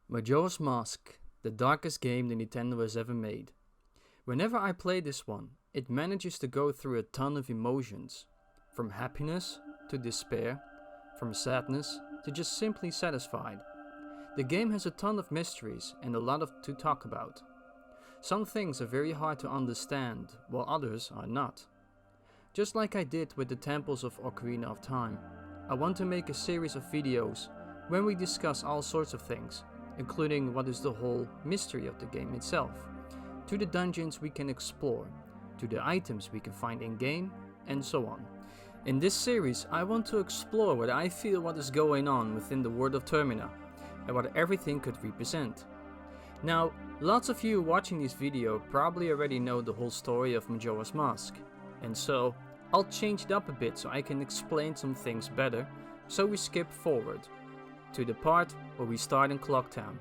Majora's Mask, the darkest game the Nintendo has ever made. Whenever I play this one, it manages to go through a ton of emotions. From happiness to despair, from sadness to just simply satisfied. The game has a ton of mysteries and a lot to talk about. Some things are very hard to understand, while others are not. Just like I did with the Temples of Ocarina of Time, I want to make a series of videos when we discuss all sorts of things, including what is the whole mystery of the game itself, to the dungeons we can explore, to the items we can find in-game, and so on. In this series, I want to explore what I feel what is going on within the world of Termina, and what everything could represent. Now, lots of you watching this video probably already know the whole story of Majora's Mask, and so I'll change it up a bit so I can explain some things better, so we skip forward to the part where we start in Clocktown.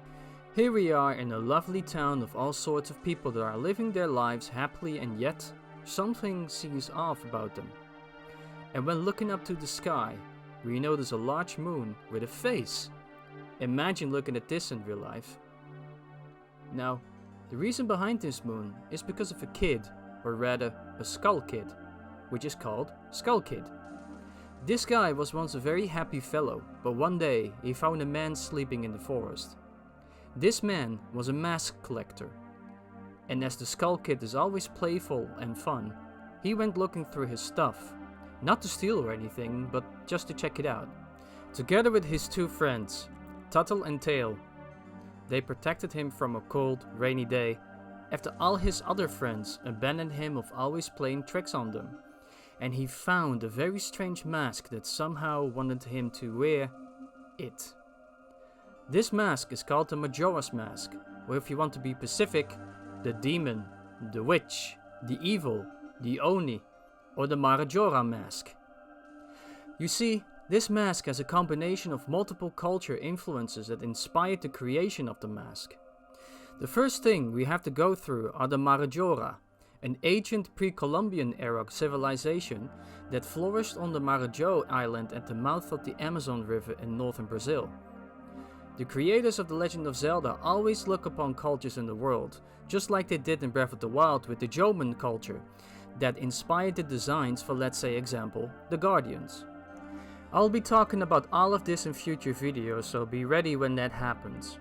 Here we are in a lovely town of all sorts of people that are living their lives happily, and yet something seems off about them. And when looking up to the sky, we notice a large moon with a face. Imagine looking at this in real life. Now, the reason behind this moon is because of a kid, or rather a Skull Kid, which is called Skull Kid. This guy was once a very happy fellow, but one day he found a man sleeping in the forest. This man was a mask collector, and as the Skull Kid is always playful and fun, he went looking through his stuff, not to steal or anything, but just to check it out. Together with his two friends, Tuttle and Tail, they protected him from a cold, rainy day, after all his other friends abandoned him of always playing tricks on them. And he found a very strange mask that somehow wanted him to wear it. This mask is called the Majora's Mask, or if you want to be specific, the demon, the witch, the evil, the Oni, or the Majora mask. You see, this mask has a combination of multiple culture influences that inspired the creation of the mask. The first thing we have to go through are the Majora, an ancient pre-Columbian era civilization that flourished on the Majora island at the mouth of the Amazon River in northern Brazil. The creators of The Legend of Zelda always look upon cultures in the world, just like they did in Breath of the Wild with the Joman culture, that inspired the designs for, let's say example, the Guardians. I'll be talking about all of this in future videos, so be ready when that happens.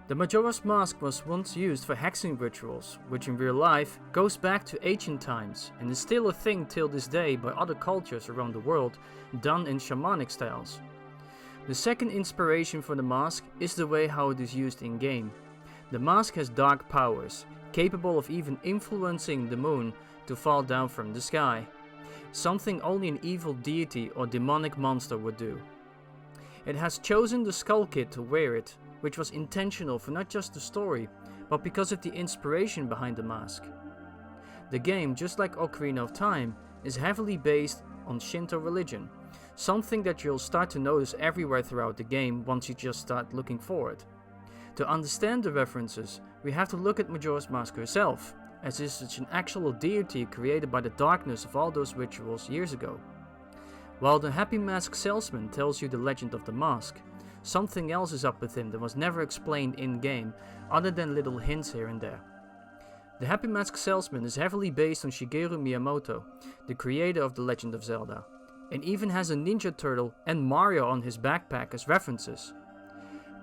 The Majora's Mask was once used for hexing rituals, which in real life goes back to ancient times and is still a thing till this day by other cultures around the world, done in shamanic styles. The second inspiration for the mask is the way how it is used in game. The mask has dark powers, capable of even influencing the moon to fall down from the sky, something only an evil deity or demonic monster would do. It has chosen the Skull Kid to wear it, which was intentional for not just the story, but because of the inspiration behind the mask. The game, just like Ocarina of Time, is heavily based on Shinto religion, something that you'll start to notice everywhere throughout the game once you just start looking for it. To understand the references, we have to look at Majora's Mask herself, as is such an actual deity created by the darkness of all those rituals years ago. While the Happy Mask salesman tells you the legend of the mask, something else is up with him that was never explained in-game, other than little hints here and there. The Happy Mask salesman is heavily based on Shigeru Miyamoto, the creator of The Legend of Zelda, and even has a Ninja Turtle and Mario on his backpack as references.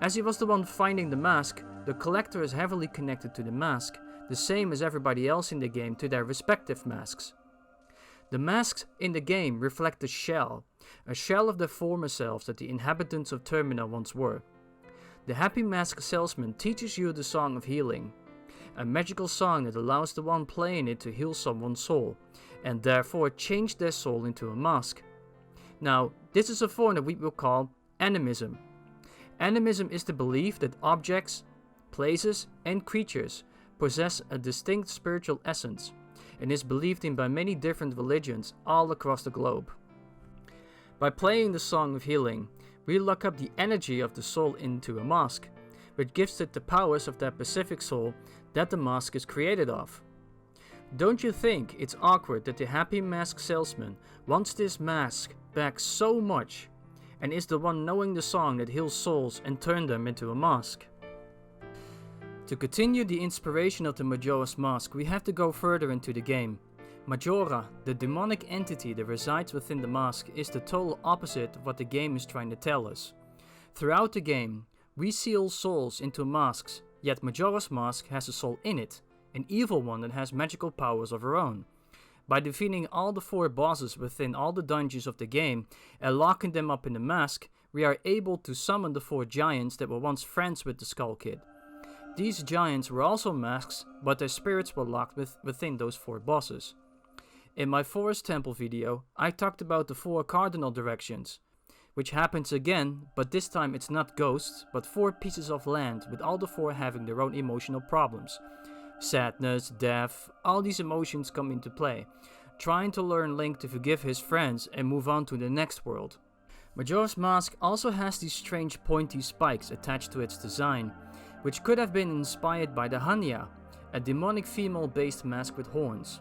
As he was the one finding the mask, the collector is heavily connected to the mask, the same as everybody else in the game to their respective masks. The masks in the game reflect the shell, a shell of the former selves that the inhabitants of Termina once were. The Happy Mask salesman teaches you the Song of Healing, a magical song that allows the one playing it to heal someone's soul, and therefore change their soul into a mask. Now, this is a form that we will call animism. Animism is the belief that objects, places, and creatures possess a distinct spiritual essence, and is believed in by many different religions all across the globe. By playing the Song of Healing, we lock up the energy of the soul into a mask, which gives it the powers of that specific soul that the mask is created of. Don't you think it's awkward that the Happy Mask salesman wants this mask back so much and is the one knowing the song that heals souls and turn them into a mask? To continue the inspiration of the Majora's Mask, we have to go further into the game. Majora, the demonic entity that resides within the mask, is the total opposite of what the game is trying to tell us. Throughout the game, we seal souls into masks, yet Majora's Mask has a soul in it, an evil one that has magical powers of her own. By defeating all the 4 bosses within all the dungeons of the game and locking them up in the mask, we are able to summon the 4 giants that were once friends with the Skull Kid. These giants were also masks, but their spirits were locked within those 4 bosses. In my Forest Temple video, I talked about the 4 cardinal directions, which happens again, but this time it's not ghosts, but 4 pieces of land, with all the 4 having their own emotional problems. Sadness, death, all these emotions come into play, trying to learn Link to forgive his friends and move on to the next world. Majora's Mask also has these strange pointy spikes attached to its design, which could have been inspired by the Hanya, a demonic female-based mask with horns.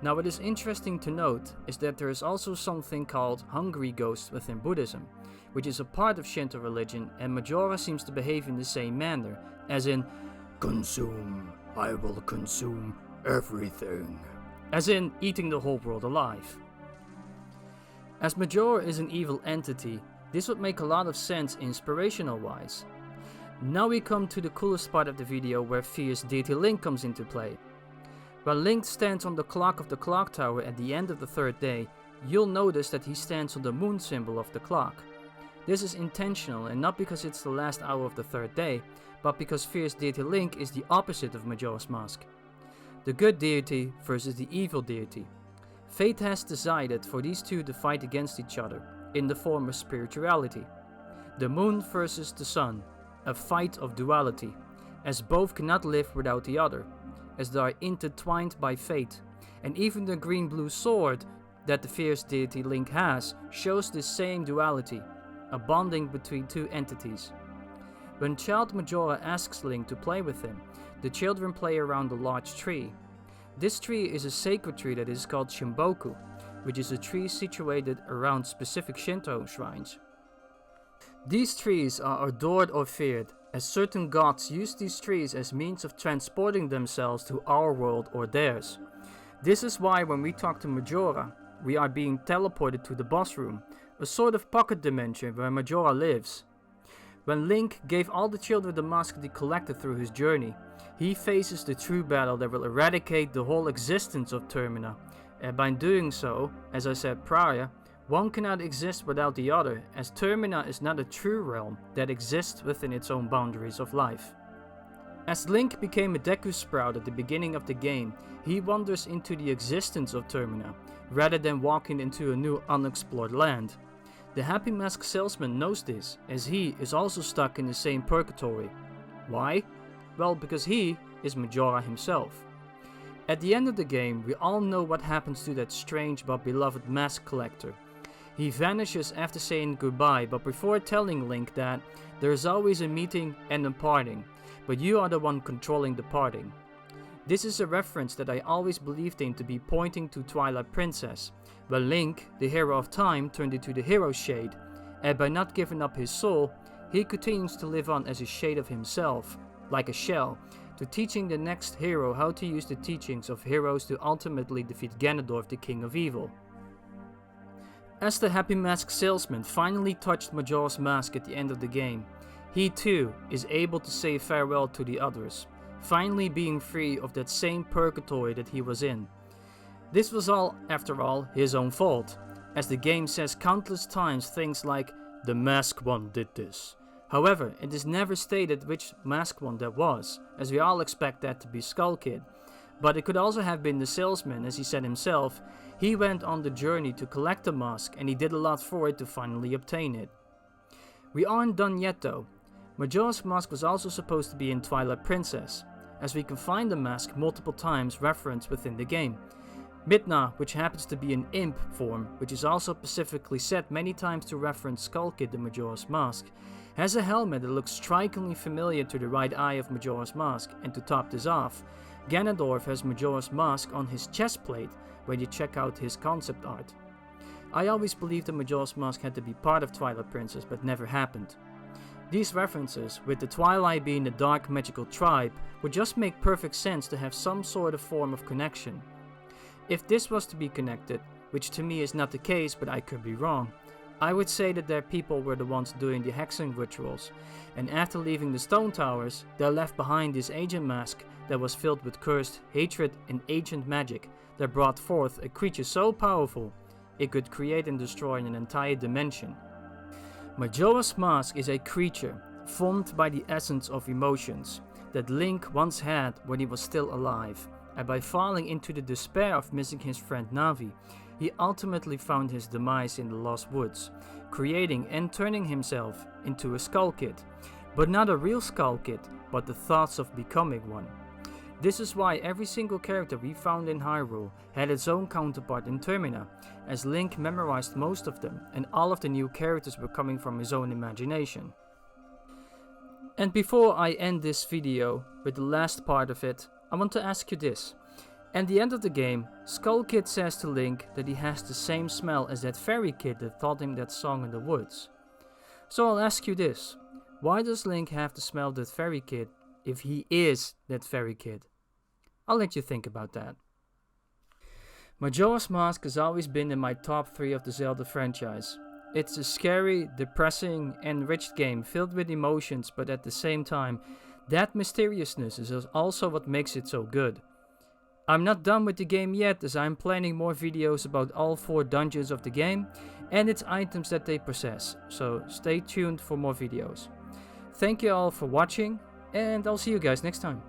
Now what is interesting to note is that there is also something called hungry ghosts within Buddhism, which is a part of Shinto religion, and Majora seems to behave in the same manner, as in, consume, I will consume everything, as in eating the whole world alive. As Majora is an evil entity, this would make a lot of sense inspirational wise. Now we come to the coolest part of the video where fierce deity Link comes into play. When Link stands on the clock of the clock tower at the end of the 3rd day, you'll notice that he stands on the moon symbol of the clock. This is intentional and not because it's the last hour of the 3rd day, but because fierce deity Link is the opposite of Majora's Mask. The good deity versus the evil deity. Fate has decided for these two to fight against each other, in the form of spirituality. The moon versus the sun, a fight of duality, as both cannot live without the other, as they are intertwined by fate, and even the green-blue sword that the fierce deity Link has shows this same duality, a bonding between 2 entities. When child Majora asks Link to play with him, the children play around a large tree. This tree is a sacred tree that is called Shimboku, which is a tree situated around specific Shinto shrines. These trees are adored or feared, as certain gods use these trees as means of transporting themselves to our world or theirs. This is why when we talk to Majora, we are being teleported to the boss room, a sort of pocket dimension where Majora lives. When Link gave all the children the mask that he collected through his journey, he faces the true battle that will eradicate the whole existence of Termina, and by doing so, as I said prior, one cannot exist without the other, as Termina is not a true realm that exists within its own boundaries of life. As Link became a Deku Sprout at the beginning of the game, he wanders into the existence of Termina, rather than walking into a new unexplored land. The Happy Mask salesman knows this, as he is also stuck in the same purgatory. Why? Well, because he is Majora himself. At the end of the game, we all know what happens to that strange but beloved mask collector. He vanishes after saying goodbye, but before telling Link that there is always a meeting and a parting, but you are the one controlling the parting. This is a reference that I always believed in to be pointing to Twilight Princess, where Link, the hero of time, turned into the hero shade, and by not giving up his soul, he continues to live on as a shade of himself, like a shell, to teaching the next hero how to use the teachings of heroes to ultimately defeat Ganondorf, the King of Evil. As the Happy Mask salesman finally touched Majora's Mask at the end of the game, he too is able to say farewell to the others, finally being free of that same purgatory that he was in. This was all, after all, his own fault, as the game says countless times things like, "The Mask One did this." However, it is never stated which Mask One that was, as we all expect that to be Skull Kid. But it could also have been the salesman, as he said himself. He went on the journey to collect the mask, and he did a lot for it to finally obtain it. We aren't done yet though. Majora's Mask was also supposed to be in Twilight Princess, as we can find the mask multiple times referenced within the game. Midna, which happens to be an imp form, which is also specifically set many times to reference Skull Kid in Majora's Mask, has a helmet that looks strikingly familiar to the right eye of Majora's Mask, and to top this off, Ganondorf has Majora's Mask on his chest plate when you check out his concept art. I always believed that Majora's Mask had to be part of Twilight Princess, but never happened. These references, with the Twilight being the dark magical tribe, would just make perfect sense to have some sort of form of connection. If this was to be connected, which to me is not the case but I could be wrong, I would say that their people were the ones doing the hexing rituals, and after leaving the stone towers, they left behind this ancient mask that was filled with cursed hatred and ancient magic that brought forth a creature so powerful it could create and destroy an entire dimension. Majora's Mask is a creature formed by the essence of emotions that Link once had when he was still alive, and by falling into the despair of missing his friend Navi, he ultimately found his demise in the Lost Woods, creating and turning himself into a Skull Kid, but not a real Skull Kid, but the thoughts of becoming one. This is why every single character we found in Hyrule had its own counterpart in Termina, as Link memorized most of them, and all of the new characters were coming from his own imagination. And before I end this video with the last part of it, I want to ask you this. At the end of the game, Skull Kid says to Link that he has the same smell as that fairy kid that taught him that song in the woods. So I'll ask you this, why does Link have to smell that fairy kid if he is that fairy kid? I'll let you think about that. Majora's Mask has always been in my top 3 of the Zelda franchise. It's a scary, depressing, enriched game filled with emotions, but at the same time, that mysteriousness is also what makes it so good. I'm not done with the game yet, as I'm planning more videos about all 4 dungeons of the game and its items that they possess, so stay tuned for more videos. Thank you all for watching, and I'll see you guys next time.